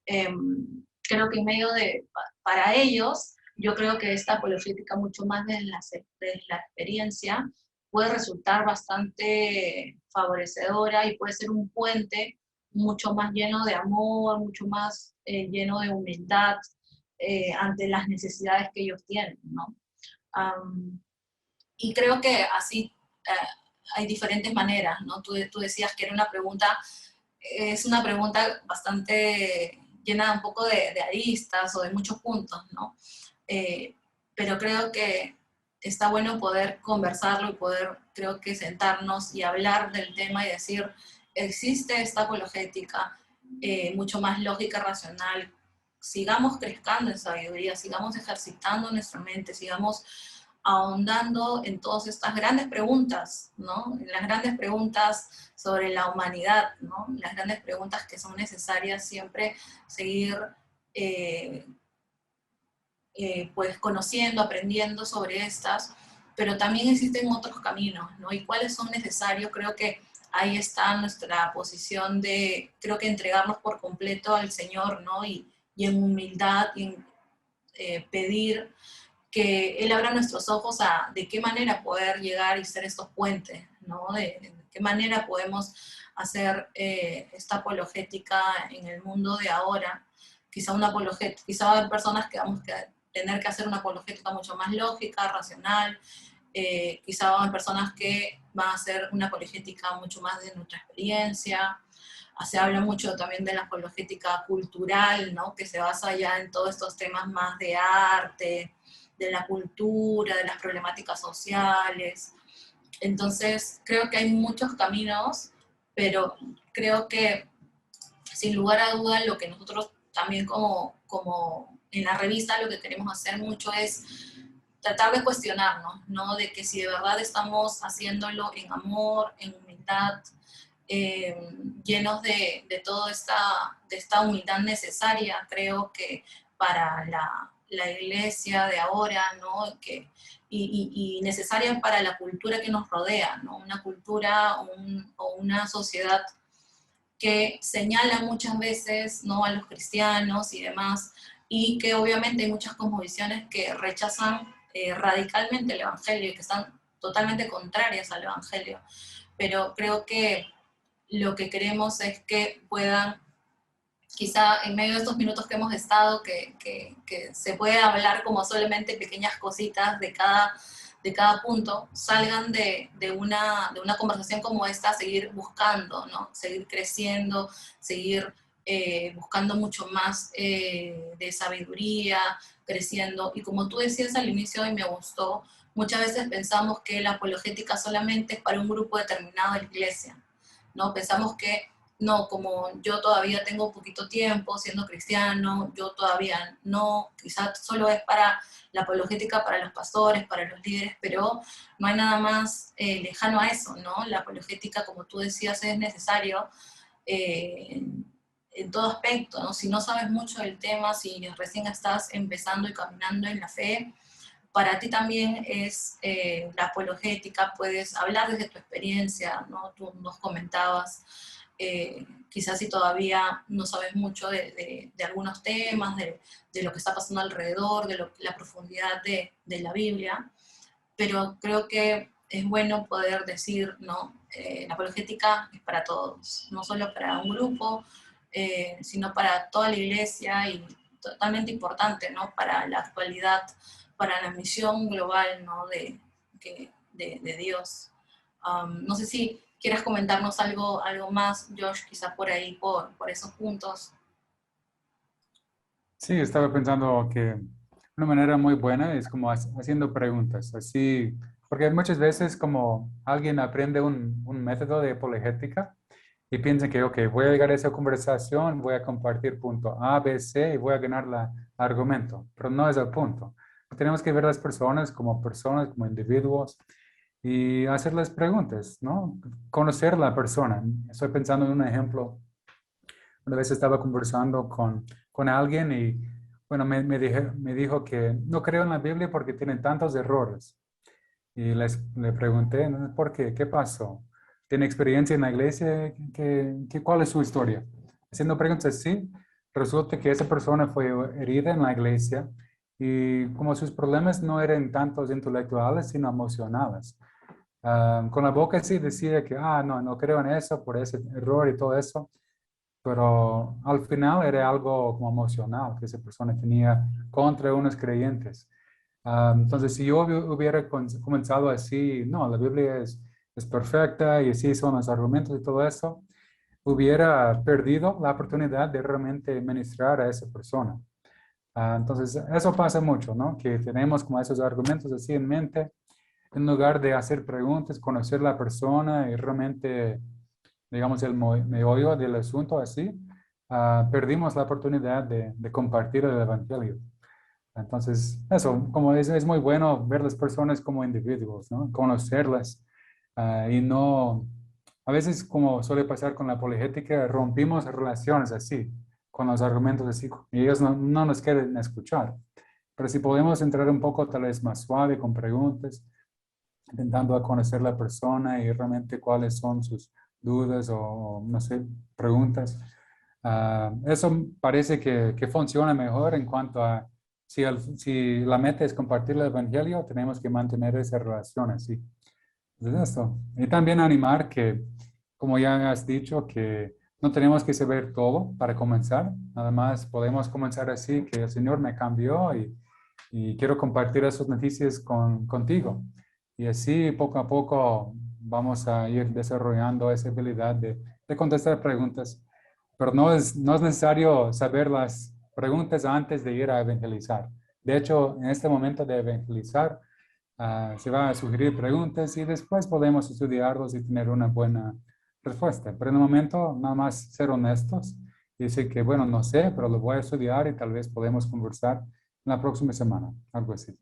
Creo que en medio para ellos, yo creo que esta apologética mucho más desde la experiencia puede resultar bastante favorecedora y puede ser un puente mucho más lleno de amor, mucho más lleno de humildad ante las necesidades que ellos tienen, ¿no? Um, y creo que así hay diferentes maneras, ¿no? Tú decías que era una pregunta, es una pregunta bastante llena un poco de aristas o de muchos puntos, ¿no? Eh, pero creo que está bueno poder conversarlo y poder, creo que sentarnos y hablar del tema y decir, existe esta apologética mucho más lógica, racional, sigamos creciendo en sabiduría, sigamos ejercitando nuestra mente, sigamos ahondando en todas estas grandes preguntas, ¿no? En las grandes preguntas sobre la humanidad, ¿no? Las grandes preguntas que son necesarias siempre seguir pues conociendo, aprendiendo sobre estas, pero también existen otros caminos, ¿no? Y cuáles son necesarios, creo que ahí está nuestra posición de, creo que entregarnos por completo al Señor, ¿no? Y en humildad, y en pedir que Él abra nuestros ojos a de qué manera poder llegar y ser estos puentes, ¿no? De qué manera podemos hacer esta apologética en el mundo de ahora. Quizá una apologética, quizá va a haber personas que vamos a tener que hacer una apologética mucho más lógica, racional, quizá van a haber personas que van a hacer una apologética mucho más de nuestra experiencia. Se habla mucho también de la apologética cultural, ¿no? Que se basa ya en todos estos temas más de arte, de la cultura, de las problemáticas sociales. Entonces, creo que hay muchos caminos, pero creo que sin lugar a duda lo que nosotros también como en la revista lo que queremos hacer mucho es tratar de cuestionarnos, ¿no? De que si de verdad estamos haciéndolo en amor, en humildad, llenos de toda de esta humildad necesaria, creo que para la iglesia de ahora, ¿no? Y necesaria para la cultura que nos rodea, ¿no? Una cultura o una sociedad que señala muchas veces, ¿no? A los cristianos y demás, y que obviamente hay muchas cosmovisiones que rechazan radicalmente el Evangelio y que están totalmente contrarias al Evangelio. Pero creo que lo que queremos es que puedan, quizá en medio de estos minutos que hemos estado, que se pueda hablar como solamente pequeñas cositas de cada punto, salgan de una conversación como esta, seguir buscando, ¿no? Seguir creciendo, seguir buscando mucho más de sabiduría, creciendo. Y como tú decías al inicio y me gustó, muchas veces pensamos que la apologética solamente es para un grupo determinado de la iglesia, ¿no? Pensamos que no, como yo todavía tengo poquito tiempo siendo cristiano, yo todavía no, quizás solo es para la apologética para los pastores, para los líderes, pero no hay nada más lejano a eso, ¿no? La apologética, como tú decías, es necesario en todo aspecto, ¿no? Si no sabes mucho del tema, si recién estás empezando y caminando en la fe, para ti también es la apologética, puedes hablar desde tu experiencia, ¿no? Tú nos comentabas, quizás si todavía no sabes mucho de algunos temas, de lo que está pasando alrededor, la profundidad de la Biblia, pero creo que es bueno poder decir, ¿no? La apologética es para todos, no solo para un grupo, sino para toda la iglesia y totalmente importante, ¿no? Para la actualidad, para la misión global, ¿no? De Dios. No sé si quieras comentarnos algo más, Josh, quizá por ahí, por esos puntos. Sí, estaba pensando que una manera muy buena es como haciendo preguntas, así, porque muchas veces como alguien aprende un método de apologética y piensa que, ok, voy a llegar a esa conversación, voy a compartir punto A, B, C y voy a ganar la argumento, pero no es el punto. Tenemos que ver a las personas, como individuos y hacerles preguntas, ¿no? Conocer a la persona. Estoy pensando en un ejemplo. Una vez estaba conversando con alguien y, bueno, me dijo que no creo en la Biblia porque tiene tantos errores. Y le pregunté, ¿no? ¿Por qué? ¿Qué pasó? ¿Tiene experiencia en la iglesia? ¿Cuál es su historia? Haciendo preguntas así, resulta que esa persona fue herida en la iglesia y como sus problemas no eran tantos intelectuales, sino emocionales. Con la boca sí decía que, no creo en eso por ese error y todo eso, pero al final era algo como emocional que esa persona tenía contra unos creyentes. Entonces, si yo hubiera comenzado así, no, la Biblia es perfecta y así son los argumentos y todo eso, hubiera perdido la oportunidad de realmente ministrar a esa persona. Entonces, eso pasa mucho, ¿no? Que tenemos como esos argumentos así en mente, en lugar de hacer preguntas, conocer la persona y realmente, digamos, el meollo del asunto así, perdimos la oportunidad de compartir el Evangelio. Entonces, eso, como es muy bueno ver las personas como individuos, ¿no? Conocerlas y no, a veces como suele pasar con la apologética, rompimos relaciones así, con los argumentos así, y ellos no nos quieren escuchar. Pero si podemos entrar un poco tal vez más suave con preguntas, intentando a conocer la persona y realmente cuáles son sus dudas o no sé, preguntas. Eso parece que funciona mejor en cuanto a si la meta es compartir el evangelio, tenemos que mantener esa relación así. Entonces esto. Y también animar que, como ya has dicho, que no tenemos que saber todo para comenzar. Nada más podemos comenzar así, que el Señor me cambió y quiero compartir esas noticias contigo. Y así poco a poco vamos a ir desarrollando esa habilidad de contestar preguntas. Pero no es necesario saber las preguntas antes de ir a evangelizar. De hecho, en este momento de evangelizar, se van a sugerir preguntas y después podemos estudiarlos y tener una buena respuesta. Pero en el momento, nada más ser honestos y decir que, bueno, no sé, pero lo voy a estudiar y tal vez podemos conversar la próxima semana, algo así.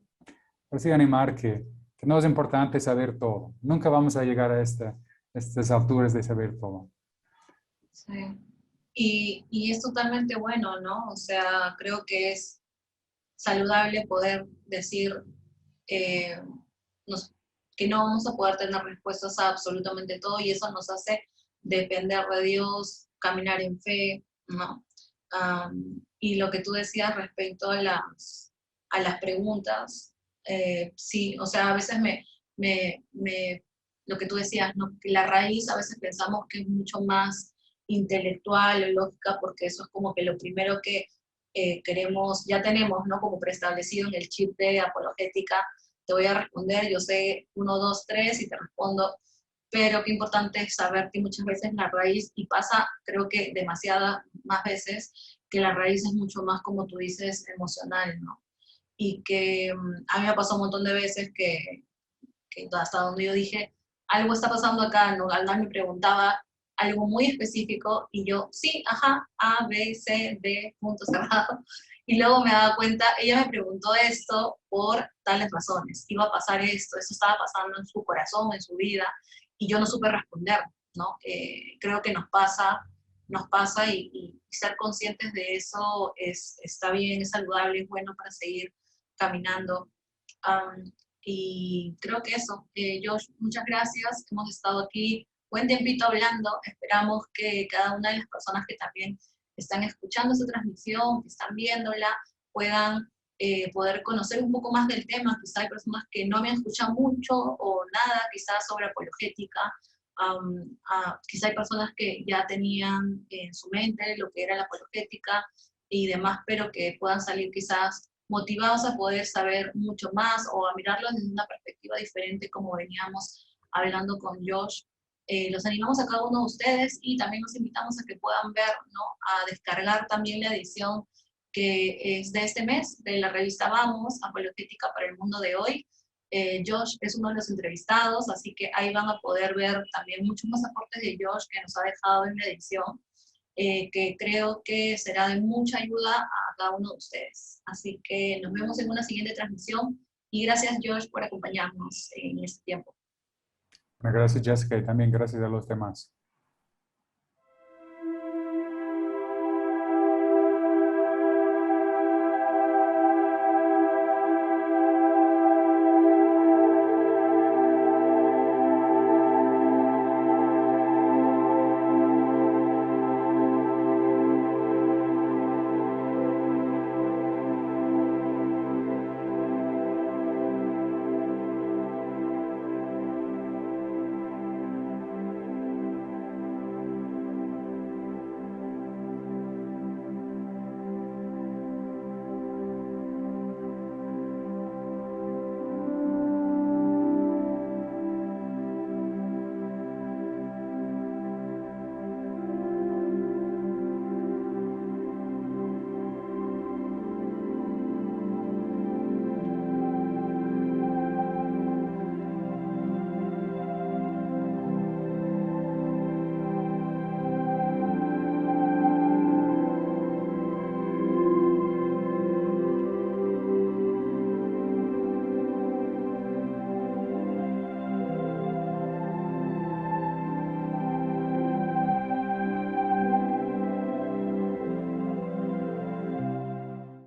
Pero sí animar que no es importante saber todo. Nunca vamos a llegar a estas alturas de saber todo. Sí. Y es totalmente bueno, ¿no? O sea, creo que es saludable poder decir eh, nos- que no vamos a poder tener respuestas a absolutamente todo y eso nos hace depender de Dios, caminar en fe, ¿no? Y lo que tú decías respecto a las preguntas, sí, o sea, a veces lo que tú decías, ¿no? Que la raíz a veces pensamos que es mucho más intelectual o lógica porque eso es como que lo primero que queremos, ya tenemos, ¿no? Como preestablecido en el chip de apologética, te voy a responder, yo sé uno, dos, tres y te respondo, pero qué importante es saber que muchas veces la raíz, y pasa creo que demasiadas más veces, que la raíz es mucho más, como tú dices, emocional, ¿no? Y que a mí me pasó un montón de veces que hasta donde yo dije, algo está pasando acá, ¿no? Aldán me preguntaba algo muy específico y yo, sí, ajá, A, B, C, D, punto cerrado. Y luego me daba cuenta, ella me preguntó esto por tales razones, iba a pasar esto, eso estaba pasando en su corazón, en su vida, y yo no supe responder, ¿no? Creo que nos pasa y ser conscientes de eso está bien, es saludable, es bueno para seguir caminando. Um, y creo que eso, Josh, muchas gracias. Hemos estado aquí buen tiempito hablando. Esperamos que cada una de las personas que también están escuchando esta transmisión, que están viéndola, puedan poder conocer un poco más del tema. Quizá hay personas que no habían escuchado mucho o nada, quizás sobre apologética. Quizá hay personas que ya tenían en su mente lo que era la apologética y demás, pero que puedan salir quizás motivados a poder saber mucho más o a mirarlo desde una perspectiva diferente como veníamos hablando con Josh. Los animamos a cada uno de ustedes y también los invitamos a que puedan ver, ¿no? A descargar también la edición que es de este mes de la revista Vamos, Apologética para el Mundo de Hoy. Josh es uno de los entrevistados, así que ahí van a poder ver también muchos más aportes de Josh que nos ha dejado en la edición que creo que será de mucha ayuda a cada uno de ustedes. Así que nos vemos en una siguiente transmisión y gracias George por acompañarnos en este tiempo. Gracias, Jessica, y también gracias a los demás.